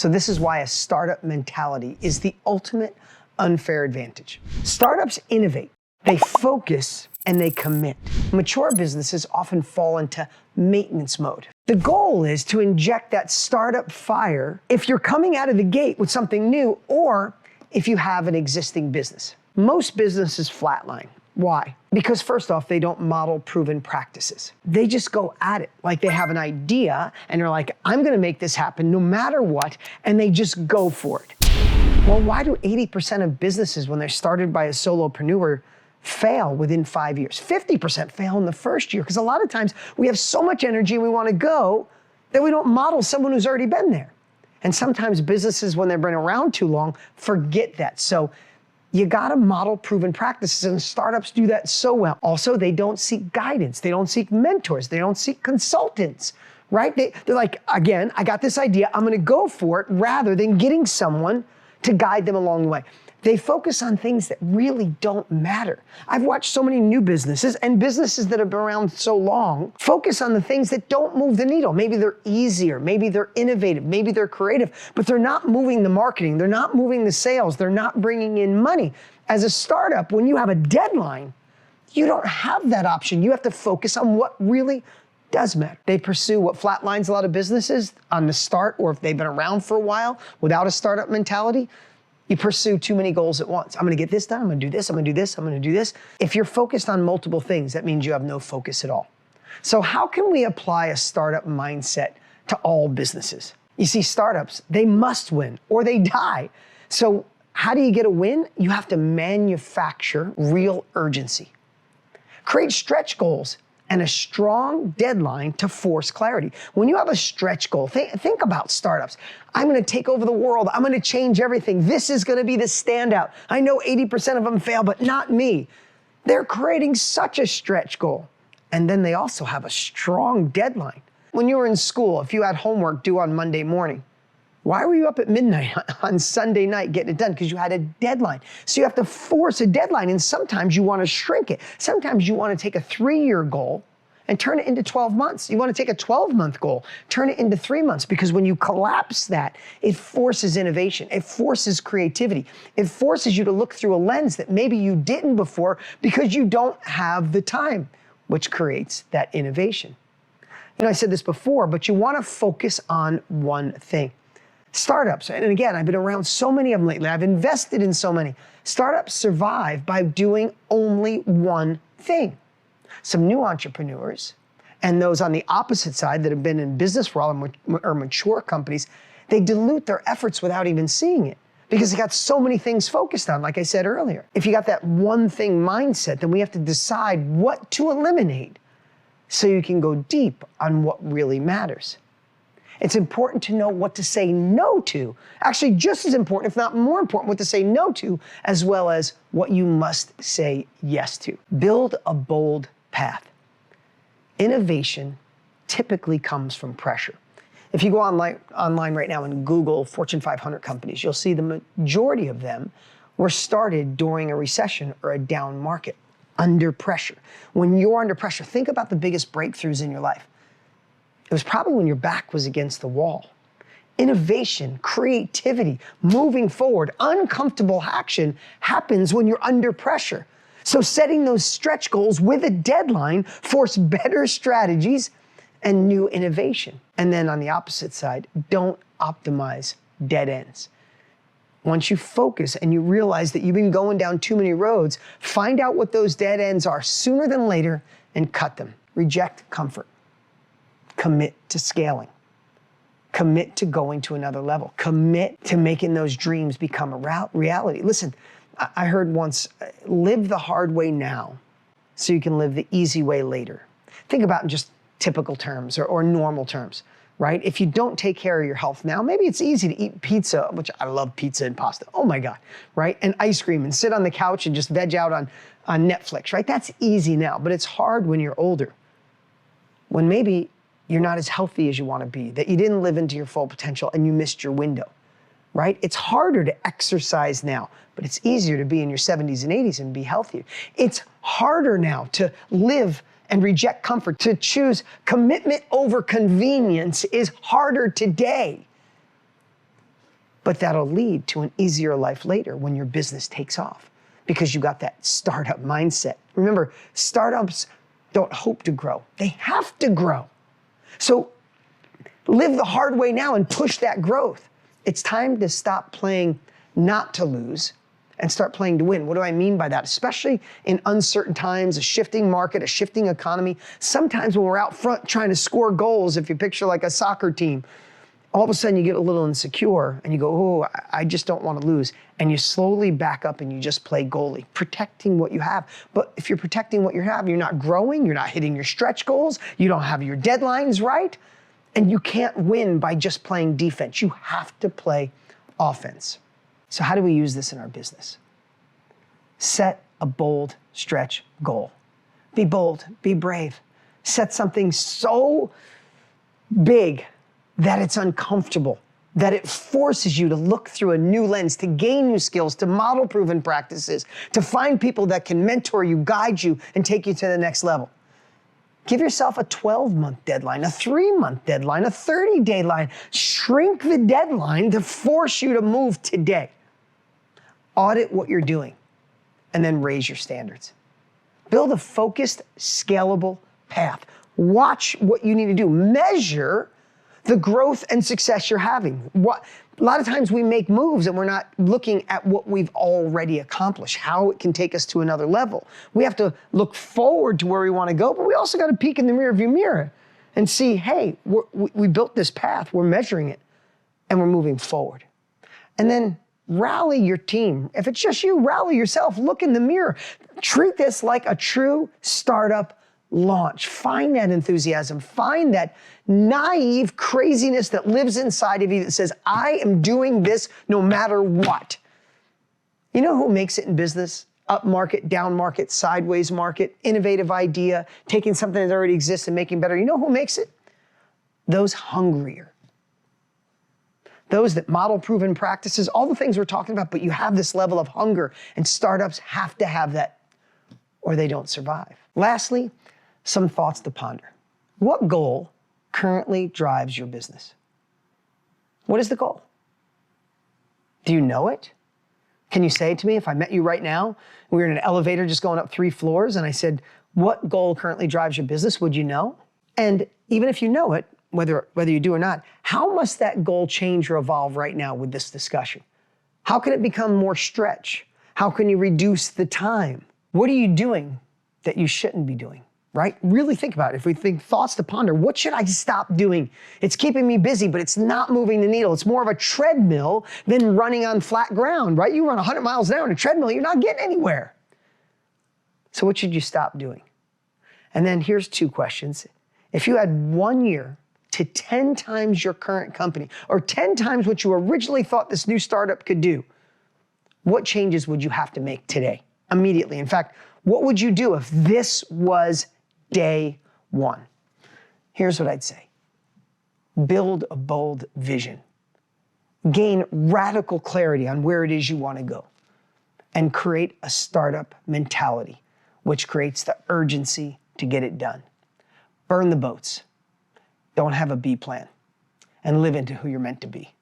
So this is why a startup mentality is the ultimate unfair advantage. Startups innovate, they focus, and they commit. Mature businesses often fall into maintenance mode. The goal is to inject that startup fire if you're coming out of the gate with something new or if you have an existing business. Most businesses flatline. Why? Because first off, they don't model proven practices. They just go at it like they have an idea and they're like, I'm gonna make this happen no matter what, and they just go for it. Well, why do 80% of businesses when they're started by a solopreneur fail within 5 years? 50% fail in the first year, because a lot of times we have so much energy we want to go that we don't model someone who's already been there. And sometimes businesses, when they've been around too long, forget that. So you gotta model proven practices, and startups do that so well. Also, they don't seek guidance. They don't seek mentors. They don't seek consultants, right? They're like, again, I got this idea, I'm gonna go for it, rather than getting someone to guide them along the way. They focus on things that really don't matter. I've watched so many new businesses and businesses that have been around so long focus on the things that don't move the needle. Maybe they're easier, maybe they're innovative, maybe they're creative, but they're not moving the marketing, they're not moving the sales, they're not bringing in money. As a startup, when you have a deadline, you don't have that option. You have to focus on what really does matter. They pursue what flatlines a lot of businesses on the start, or if they've been around for a while without a startup mentality. You pursue too many goals at once. I'm gonna get this done, I'm gonna do this, I'm gonna do this, I'm gonna do this. If you're focused on multiple things, that means you have no focus at all. So how can we apply a startup mindset to all businesses? You see, startups, they must win or they die. So how do you get a win? You have to manufacture real urgency. Create stretch goals and a strong deadline to force clarity. When you have a stretch goal, think about startups. I'm gonna take over the world. I'm gonna change everything. This is gonna be the standout. I know 80% of them fail, but not me. They're creating such a stretch goal. And then they also have a strong deadline. When you were in school, if you had homework due on Monday morning, why were you up at midnight on Sunday night getting it done? Because you had a deadline. So you have to force a deadline, and sometimes you want to shrink it. Sometimes you want to take a 3-year goal and turn it into 12 months. You want to take a 12-month goal, turn it into 3 months, because when you collapse that, it forces innovation, it forces creativity, it forces you to look through a lens that maybe you didn't before because you don't have the time, which creates that innovation. You know, I said this before, but you want to focus on one thing. Startups, and again, I've been around so many of them lately. I've invested in so many. Startups survive by doing only one thing. Some new entrepreneurs and those on the opposite side that have been in business for a while or mature companies, they dilute their efforts without even seeing it because they got so many things focused on, like I said earlier. If you got that one thing mindset, then we have to decide what to eliminate so you can go deep on what really matters. It's important to know what to say no to. Actually, just as important, if not more important, what to say no to, as well as what you must say yes to. Build a bold path. Innovation typically comes from pressure. If you go online right now and Google Fortune 500 companies, you'll see the majority of them were started during a recession or a down market, under pressure. When you're under pressure, think about the biggest breakthroughs in your life. It was probably when your back was against the wall. Innovation, creativity, moving forward, uncomfortable action happens when you're under pressure. So setting those stretch goals with a deadline force better strategies and new innovation. And then on the opposite side, don't optimize dead ends. Once you focus and you realize that you've been going down too many roads, find out what those dead ends are sooner than later and cut them. Reject comfort. Commit to scaling. Commit to going to another level. Commit to making those dreams become a reality. Listen, I heard once, live the hard way now so you can live the easy way later. Think about it in just typical terms or normal terms, right? If you don't take care of your health now, maybe it's easy to eat pizza, which I love pizza and pasta. Oh my God, right? And ice cream and sit on the couch and just veg out on Netflix, right? That's easy now, but it's hard when you're older. When maybe you're not as healthy as you want to be, that you didn't live into your full potential and you missed your window, right? It's harder to exercise now, but it's easier to be in your 70s and 80s and be healthier. It's harder now to live and reject comfort, to choose commitment over convenience is harder today. but that'll lead to an easier life later when your business takes off because you got that startup mindset. Remember, startups don't hope to grow. They have to grow. So live the hard way now and push that growth. It's time to stop playing not to lose and start playing to win. What do I mean by that? Especially in uncertain times, a shifting market, a shifting economy. Sometimes when we're out front trying to score goals, if you picture like a soccer team, all of a sudden you get a little insecure and you go, oh, I just don't want to lose. And you slowly back up and you just play goalie, protecting what you have. But if you're protecting what you have, you're not growing, you're not hitting your stretch goals, you don't have your deadlines right, and you can't win by just playing defense. You have to play offense. So how do we use this in our business? Set a bold stretch goal. Be bold, be brave. Set something so big that it's uncomfortable, that it forces you to look through a new lens, to gain new skills, to model proven practices, to find people that can mentor you, guide you, and take you to the next level. Give yourself a 12-month deadline, a 3-month deadline, a 30-day line. Shrink the deadline to force you to move today. Audit what you're doing, and then raise your standards. Build a focused, scalable path. Watch what you need to do. Measure the growth and success you're having. A lot of times we make moves and we're not looking at what we've already accomplished, how it can take us to another level. We have to look forward to where we want to go, but we also got to peek in the rearview mirror and see, hey, we built this path, we're measuring it, and we're moving forward. And then rally your team. If it's just you, rally yourself, look in the mirror. Treat this like a true startup launch. Find that enthusiasm. Find that naive craziness that lives inside of you that says, I am doing this no matter what. You know who makes it in business? Up market, down market, sideways market, innovative idea, taking something that already exists and making better. You know who makes it? Those hungrier. Those that model proven practices, all the things we're talking about, but you have this level of hunger, and startups have to have that or they don't survive. Lastly, some thoughts to ponder. What goal currently drives your business? What is the goal? Do you know it? Can you say it to me if I met you right now, we were in an elevator just going up 3 floors, and I said, what goal currently drives your business? Would you know? And even if you know it, whether you do or not, how must that goal change or evolve right now with this discussion? How can it become more stretch? How can you reduce the time? What are you doing that you shouldn't be doing? Right? Really think about it. If we think thoughts to ponder, what should I stop doing? It's keeping me busy, but it's not moving the needle. It's more of a treadmill than running on flat ground, right? You run 100 miles an hour on a treadmill, you're not getting anywhere. So what should you stop doing? And then here's 2 questions. If you had 1 year to 10 times your current company, or 10 times what you originally thought this new startup could do, what changes would you have to make today, immediately? In fact, what would you do if this was day 1? Here's what I'd say. Build a bold vision. Gain radical clarity on where it is you want to go. And create a startup mentality, which creates the urgency to get it done. Burn the boats. Don't have a B plan. And live into who you're meant to be.